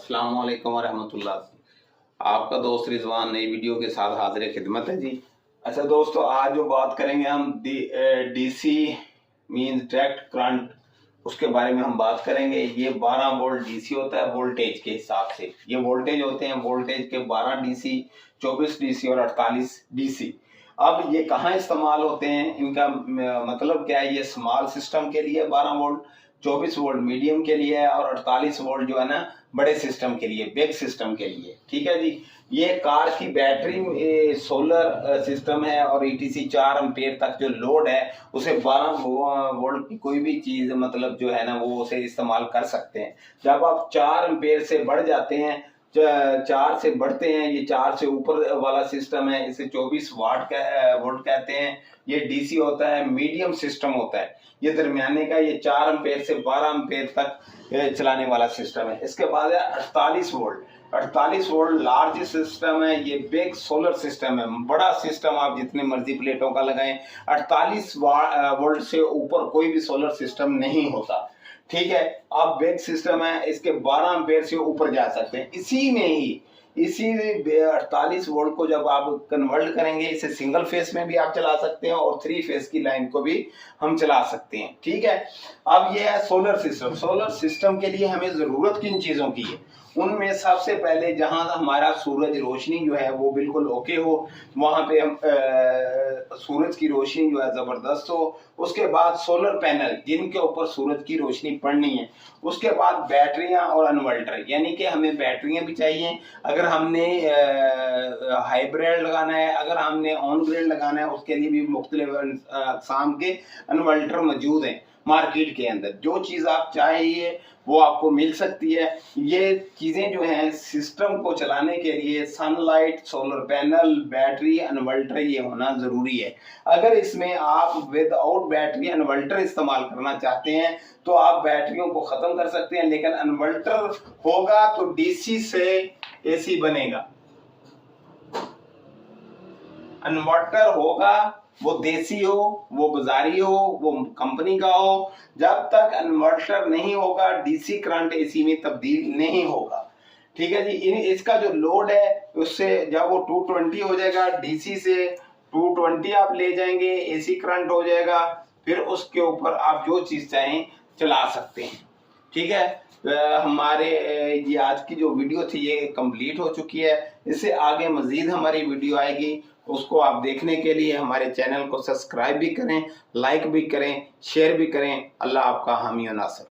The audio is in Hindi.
अस्सलाम वालेकुम वरहमतुल्लाह। आपका दोस्त रिजवान नई वीडियो के साथ हाजिर खिदमत है जी। अच्छा दोस्तों, आज जो बात करेंगे हम डीसी मींस डायरेक्ट करंट, उसके बारे में हम बात करेंगे। ये 12 वोल्ट डीसी होता है वोल्टेज के हिसाब से। ये वोल्टेज होते हैं वोल्टेज के 12 डीसी, 24 डीसी और 48 डीसी। अब ये कहाँ इस्तेमाल होते हैं, इनका मतलब क्या है। ये स्मॉल सिस्टम के लिए 12 वोल्ट, 24 वोल्ट मीडियम के लिए है और 48 वोल्ट जो है ना बड़े सिस्टम के लिए, बिग सिस्टम के लिए। ठीक है जी। ये कार की बैटरी सोलर सिस्टम है और ईटीसी 4 एम्पेयर तक जो लोड है उसे 12 वोल्ट की कोई भी चीज मतलब जो है ना वो उसे इस्तेमाल कर सकते हैं। जब आप 4 एम्पेयर से बढ़ जाते हैं, 4 से बढ़ते हैं, ये 4 से ऊपर वाला सिस्टम है, इसे 24 वोल्ट कहते हैं। ये डीसी होता है, मीडियम सिस्टम होता है। ये दरमियाने का, ये 4 एम्पेयर से 12 एम्पेयर तक चलाने वाला सिस्टम है। इसके बाद है 48 वोल्ट। 48 वोल्ट लार्ज सिस्टम है, ये बिग सोलर सिस्टम है, बड़ा सिस्टम। आप जितने मर्जी प्लेटों का लगाएं, 48 वोल्ट से ऊपर कोई भी सोलर सिस्टम नहीं होता। ठीक है। अब बिग सिस्टम है, इसके 12 एम्पेयर से ऊपर जा सकते हैं। इसी में ही इसी 48 वोल्ट को जब आप कन्वर्ट करेंगे, इसे सिंगल फेस में भी आप चला सकते हैं और 3 फेस की लाइन को भी हम चला सकते हैं। ठीक है। अब ये है सोलर सिस्टम। सोलर सिस्टम के लिए हमें जरूरत किन चीजों की है, उनमें सबसे पहले जहां हमारा सूरज रोशनी जो है वो बिल्कुल ओके हो, वहां पे हम सूरज की रोशनी जो है जबरदस्त हो। उसके बाद सोलर पैनल जिनके ऊपर सूरज की रोशनी पड़नी है। उसके बाद बैटरियां और इन्वर्टर, यानी कि हमें बैटरियां भी चाहिए अगर हमने हाइब्रिड लगाना है, अगर हमने ऑन ग्रिड लगाना है उसके लिए भी मुख्तलिफ अक़साम के इन्वर्टर मौजूद हैं मार्केट के अंदर। जो चीज आप चाहिए वो आपको मिल सकती है। ये चीजें जो हैं सिस्टम को चलाने के लिए sunlight, solar panel, battery, inverter ये होना जरूरी है। अगर इसमें आप विदाउट बैटरी इन्वर्टर इस्तेमाल करना चाहते हैं तो आप बैटरियों को खत्म कर सकते हैं, लेकिन इन्वर्टर होगा तो डीसी से एसी बनेगा। इन्वर्टर होगा वो देसी हो, वो बाजारी हो, वो कंपनी का हो, जब तक इन्वर्टर नहीं होगा डीसी करंट एसी में तब्दील नहीं होगा। ठीक है जी। इसका जो लोड है उससे जब वो 220 हो जाएगा, डीसी से 220 आप ले जाएंगे, एसी करंट हो जाएगा, फिर उसके ऊपर आप जो चीज चाहें चला सकते हैं। ठीक है। हमारे ये आज की जो वीडियो थी ये कंप्लीट हो चुकी है। इससे आगे मजीद हमारी वीडियो आएगी, उसको आप देखने के लिए हमारे चैनल को सब्सक्राइब भी करें, लाइक भी करें, शेयर भी करें। अल्लाह आपका हामी और नासर।